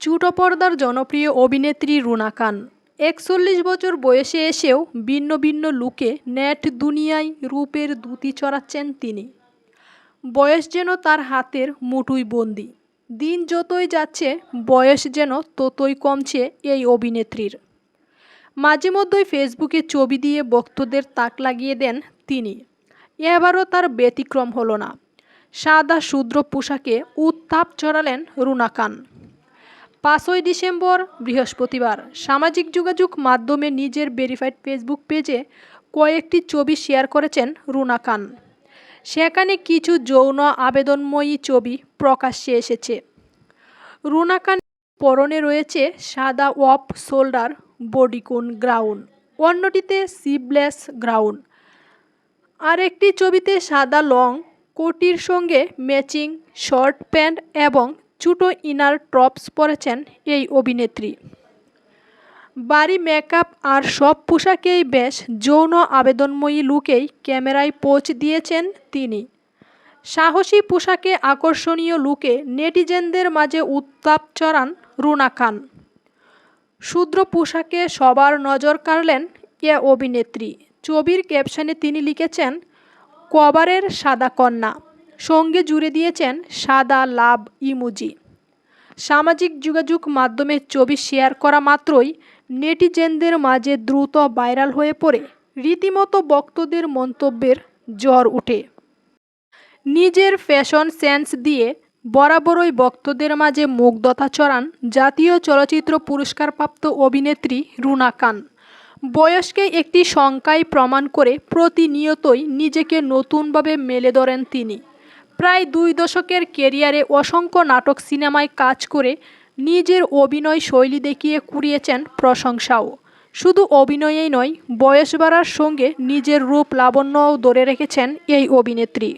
ছোট পর্দার জনপ্রিয় অভিনেত্রী রুনা খান ৪১ বছর বয়সে এসেও ভিন্ন ভিন্ন লুকে নেট দুনিয়ায় রূপের দ্যুতি চড়াচ্ছেন তিনি। বয়স যেন তার হাতের মুঠোয় বন্দি। দিন যতই যাচ্ছে বয়স যেন ততই কমছে এই অভিনেত্রীর। মাঝে মধ্যেই ফেসবুকে ছবি দিয়ে ভক্তদের তাক লাগিয়ে দেন তিনি। এবারও তার ব্যতিক্রম হলো না। সাদা শুভ্র পোশাকে উত্তাপ ছড়ালেন রুনা খান। ৫ই ডিসেম্বর বৃহস্পতিবার সামাজিক যোগাযোগ মাধ্যমে নিজের ভেরিফাইড ফেসবুক পেজে কয়েকটি ছবি শেয়ার করেছেন রুনা খান। সেখানে কিছু যৌন আবেদনময়ী ছবি প্রকাশ্যে এসেছে। রুনা খান পরনে রয়েছে সাদা অফ শোল্ডার বডিকন গ্রাউন, অন্যটিতে স্লিভলেস গ্রাউন। আর একটি ছবিতে সাদা লং কোটির সঙ্গে ম্যাচিং শর্ট প্যান্ট এবং ছোট ইনার টপস পরেছেন এই অভিনেত্রী। ভারী মেকআপ আর সব পোশাকেই বেশ যৌন আবেদনময়ী লুকেই ক্যামেরায় পোজ দিয়েছেন তিনি। সাহসী পোশাকে আকর্ষণীয় লুকে নেটিজেনদের মাঝে উত্তাপ চড়ান রুনা খান। শুভ্র পোশাকে সবার নজর কাড়লেন এ অভিনেত্রী। ছবির ক্যাপশনে তিনি লিখেছেন, কভারের সাদা কন্যা, সঙ্গে জুড়ে দিয়েছেন সাদা লাভ ইমোজি। সামাজিক যোগাযোগ মাধ্যমে ছবি শেয়ার করা মাত্রই নেটিজেনদের মাঝে দ্রুত ভাইরাল হয়ে পড়ে রীতিমতো ভক্তদের মন্তব্যের ঝড় ওঠে। নিজের ফ্যাশন সেন্স দিয়ে বরাবরই ভক্তদের মাঝে মুগ্ধতা ছড়ান জাতীয় চলচ্চিত্র পুরস্কারপ্রাপ্ত অভিনেত্রী রুনা খান। বয়সকে একটি সংখ্যায় প্রমাণ করে প্রতিনিয়তই নিজেকে নতুনভাবে মেলে ধরেন তিনি। প্রায় ২ দশকের ক্যারিয়ারে অসংখ্য নাটক সিনেমায় কাজ করে নিজের অভিনয় শৈলী দেখিয়ে কুড়িয়েছেন প্রশংসাও। শুধু অভিনয়েই নয়, বয়স বাড়ার সঙ্গে নিজের রূপ লাবণ্যও ধরে রেখেছেন এই অভিনেত্রী।